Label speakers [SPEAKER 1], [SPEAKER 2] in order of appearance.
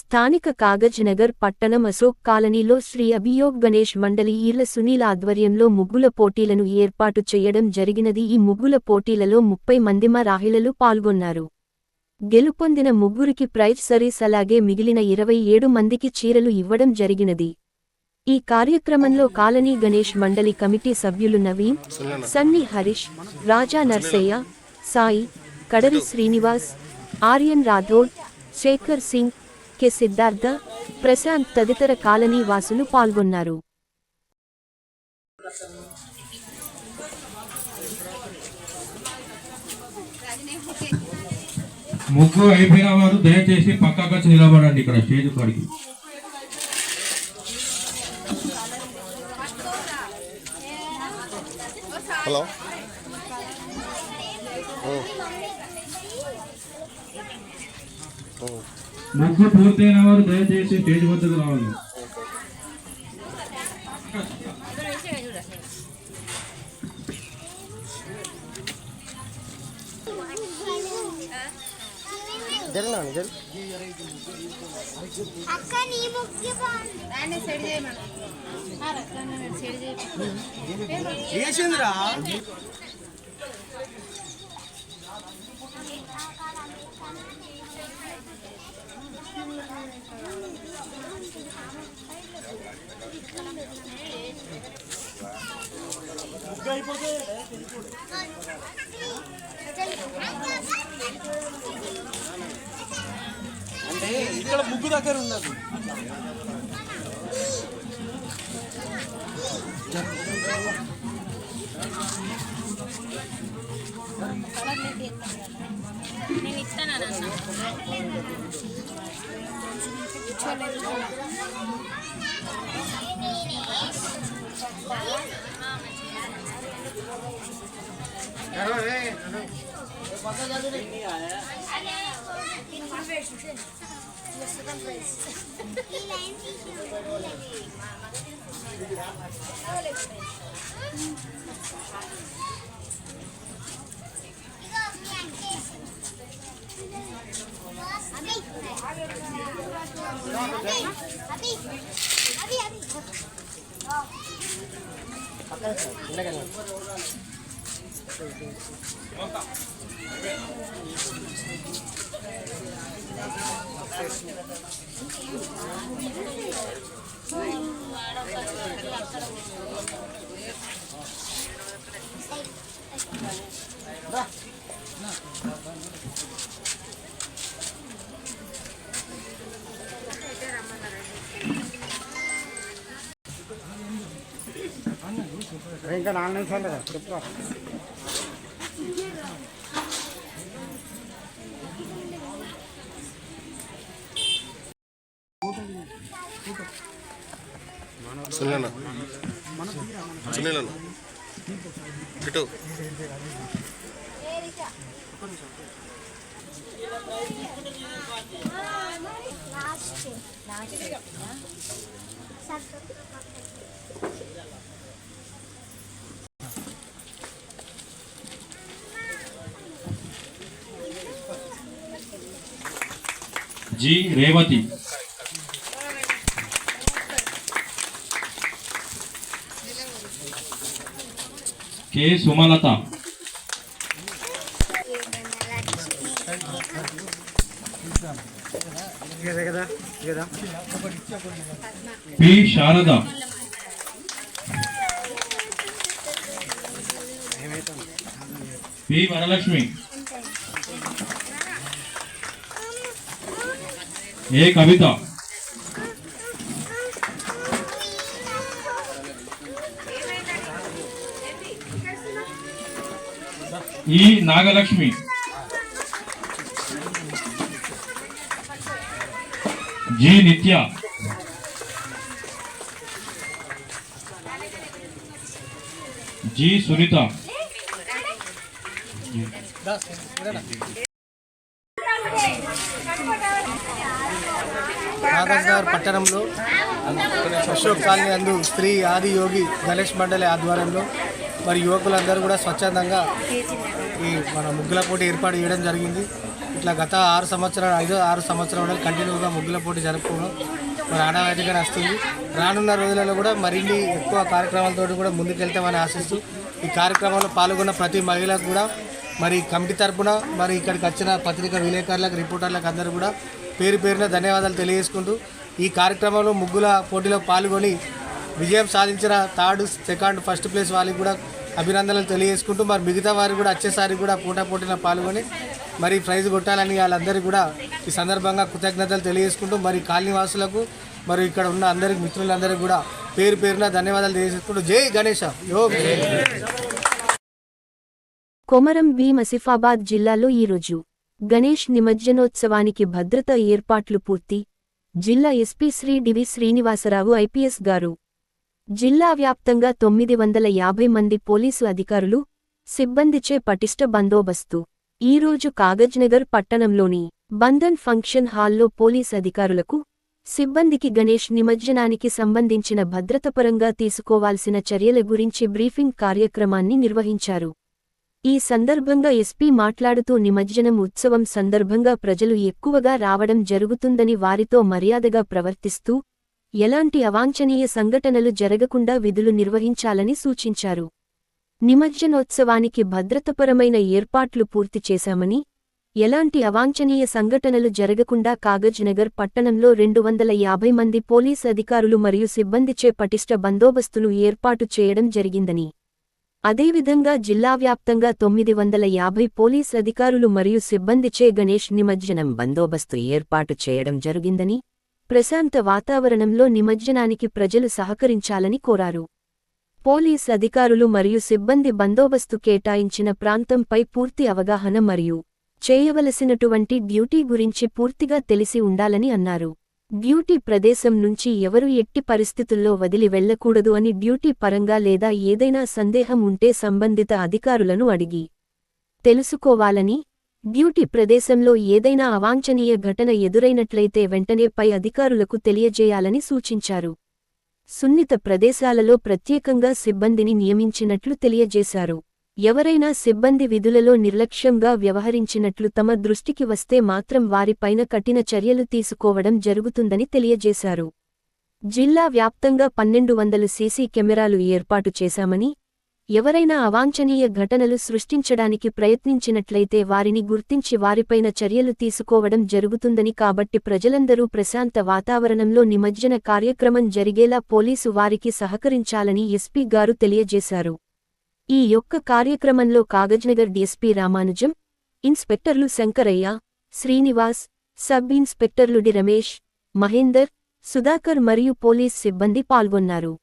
[SPEAKER 1] స్థానిక కాగజ్ నగర్ పట్టణం అశోక్ కాలనీలో శ్రీ అభియోగ్ గణేష్ మండలి ఈర్ల సునీల్ ఆధ్వర్యంలో ముగ్గుల పోటీలను ఏర్పాటు చేయడం జరిగినది. ఈ ముగ్గుల పోటీలలో 30 మంది మహిళలు పాల్గొన్నారు. గెలుపొందిన ముగ్గురికి ప్రైజ్ సరీస్ అలాగే మిగిలిన 27 మందికి చీరలు ఇవ్వడం జరిగినది. ఈ కార్యక్రమంలో కాలనీ గణేష్ మండలి కమిటీ సభ్యులు నవీన్, సన్ని హరీష్, రాజా నర్సయ్య, సాయి, కడరి శ్రీనివాస్, ఆర్యన్ రాథోడ్, శేఖర్ సింగ్, కె సిద్ధార్థ, ప్రశాంత్ తదితర కాలనీ వాసులు పాల్గొన్నారు.
[SPEAKER 2] ముగ్గు అయిపోయిన వారు దయచేసి పక్కకు వచ్చి నిలబడండి. ఇక్కడ స్టేజ్ కాడికి
[SPEAKER 3] హలో
[SPEAKER 2] ముగ్గు పూర్తయిన వారు దయచేసి స్టేజ్ వద్దకు రావాలి.
[SPEAKER 4] అంటే ఇక్కడ ముగ్గు దగ్గర ఉన్నది.
[SPEAKER 5] నేను ఇస్తానన్న
[SPEAKER 4] ఇంకా 4 నిమిషాలు కదా చెప్తా.
[SPEAKER 3] ఇటు
[SPEAKER 2] G Revathi, K Sumalatha, P Sarada, P Varalakshmi, A Kavitha, E Nagalakshmi, G Nithya, G Sunitha,
[SPEAKER 4] Kagaznagar పట్టణంలో అశోక్ కాలనీ అందు శ్రీ ఆది యోగి గణేష్ మండలి ఆధ్వర్యంలో మరి యువకులందరూ కూడా స్వచ్ఛందంగా ఈ మన ముగ్గుల పోటీ ఏర్పాటు చేయడం జరిగింది. ఇట్లా గత 6 సంవత్సరాలు కంటిన్యూగా ముగ్గుల పోటీ జరుపుకోవడం మరి ఆనవాయితీగా వస్తుంది. రానున్న రోజులలో కూడా మరిన్ని ఎక్కువ కార్యక్రమాలతో కూడా ముందుకెళ్తామని ఆశిస్తూ ఈ కార్యక్రమంలో పాల్గొన్న ప్రతి మహిళకు కూడా మరి కమిటీ తరపున మరి ఇక్కడికి వచ్చిన పత్రికా విలేకరులకు రిపోర్టర్లకు అందరూ కూడా పేరున ధన్యవాదాలు తెలియజేసుకుంటూ ఈ కార్యక్రమంలో ముగ్గుల పోటీలో పాల్గొని విజయం సాధించిన థర్డ్, సెకండ్, ఫస్ట్ ప్లేస్ వాళ్ళకి కూడా అభినందనలు తెలియజేసుకుంటూ మరి మిగతా వారికి కూడా వచ్చేసారి కూడా పోటీలో పాల్గొని మరి ప్రైజ్ కొట్టాలని వాళ్ళందరికీ కూడా ఈ సందర్భంగా కృతజ్ఞతలు తెలియజేసుకుంటూ మరి కాలనీ వాసులకు మరి ఇక్కడ ఉన్న అందరికి మిత్రులందరికీ కూడా పేరున ధన్యవాదాలు తెలియజేసుకుంటూ జై గణేశ యోగ.
[SPEAKER 1] కొమరం భీం ఆసిఫాబాద్ జిల్లాలో ఈరోజు గణేష్ నిమజ్జనోత్సవానికి భద్రతా ఏర్పాట్లు పూర్తి. జిల్లా ఎస్పీ శ్రీ డివి శ్రీనివాసరావు ఐపీఎస్ గారు జిల్లా వ్యాప్తంగా 950 మంది పోలీసు అధికారులు, సిబ్బందిచే పటిష్ట బందోబస్తు. ఈరోజు కాగజ్నగర్ పట్టణంలోని బంధన్ ఫంక్షన్ హాల్లో పోలీస్ అధికారులకు, సిబ్బందికి గణేష్ నిమజ్జనానికి సంబంధించిన భద్రతపరంగా తీసుకోవాల్సిన చర్యల గురించి బ్రీఫింగ్ కార్యక్రమాన్ని నిర్వహించారు. ఈ సందర్భంగా ఎస్పీ మాట్లాడుతూ నిమజ్జనం ఉత్సవం సందర్భంగా ప్రజలు ఎక్కువగా రావడం జరుగుతుందని వారితో మర్యాదగా ప్రవర్తిస్తూ ఎలాంటి అవాంఛనీయ సంఘటనలు జరగకుండా విధులు నిర్వహించాలని సూచించారు. నిమజ్జనోత్సవానికి భద్రతపరమైన ఏర్పాట్లు పూర్తి చేశామని, ఎలాంటి అవాంఛనీయ సంఘటనలు జరగకుండా కాగజ్నగర్ పట్టణంలో 250 మంది పోలీస్ అధికారులు మరియు సిబ్బందిచే పటిష్ట బందోబస్తును ఏర్పాటు చేయడం జరిగిందని, అదేవిధంగా జిల్లా వ్యాప్తంగా 950 పోలీస్ అధికారులు మరియు సిబ్బందిచే గణేష్ నిమజ్జనం బందోబస్తు ఏర్పాటు చేయడం జరిగిందని, ప్రశాంత వాతావరణంలో నిమజ్జనానికి ప్రజలు సహకరించాలని కోరారు. పోలీస్ అధికారులు మరియు సిబ్బంది బందోబస్తు కేటాయించిన ప్రాంతంపై పూర్తి అవగాహన మరియు చేయవలసినటువంటి డ్యూటీ గురించి పూర్తిగా తెలిసి ఉండాలని అన్నారు. డ్యూటీ ప్రదేశం నుంచి ఎవరూ ఎట్టి పరిస్థితుల్లో వదిలి వెళ్లకూడదు అని డ్యూటీ పరంగా లేదా ఏదైనా సందేహం ఉంటే సంబంధిత అధికారులను అడిగి తెలుసుకోవాలని, డ్యూటీ ప్రదేశంలో ఏదైనా అవాంఛనీయ ఘటన ఎదురైనట్లయితే వెంటనే పై అధికారులకు తెలియజేయాలని సూచించారు. సున్నిత ప్రదేశాలలో ప్రత్యేకంగా సిబ్బందిని నియమించినట్లు తెలియజేశారు. ఎవరైనా సిబ్బంది విధులలో నిర్లక్ష్యంగా వ్యవహరించినట్లు తమ దృష్టికి వస్తే మాత్రం వారిపైన కఠిన చర్యలు తీసుకోవడం జరుగుతుందని తెలియజేశారు. జిల్లా వ్యాప్తంగా 1200 సీసీ కెమెరాలు ఏర్పాటు చేశామని, ఎవరైనా అవాంఛనీయ ఘటనలు సృష్టించడానికి ప్రయత్నించినట్లయితే వారిని గుర్తించి వారిపైన చర్యలు తీసుకోవడం జరుగుతుందని, కాబట్టి ప్రజలందరూ ప్రశాంత వాతావరణంలో నిమజ్జన కార్యక్రమం జరిగేలా పోలీసు వారికి సహకరించాలని ఎస్పీ గారు తెలియజేశారు. ఈ యొక్క కార్యక్రమంలో కాగజ్నగర్ డీఎస్పీ రామానుజం, ఇన్స్పెక్టర్లు శంకరయ్య, శ్రీనివాస్, సబ్ ఇన్స్పెక్టర్లు డి రమేష్, మహేందర్, సుధాకర్ మరియు పోలీస్ సిబ్బంది పాల్గొన్నారు.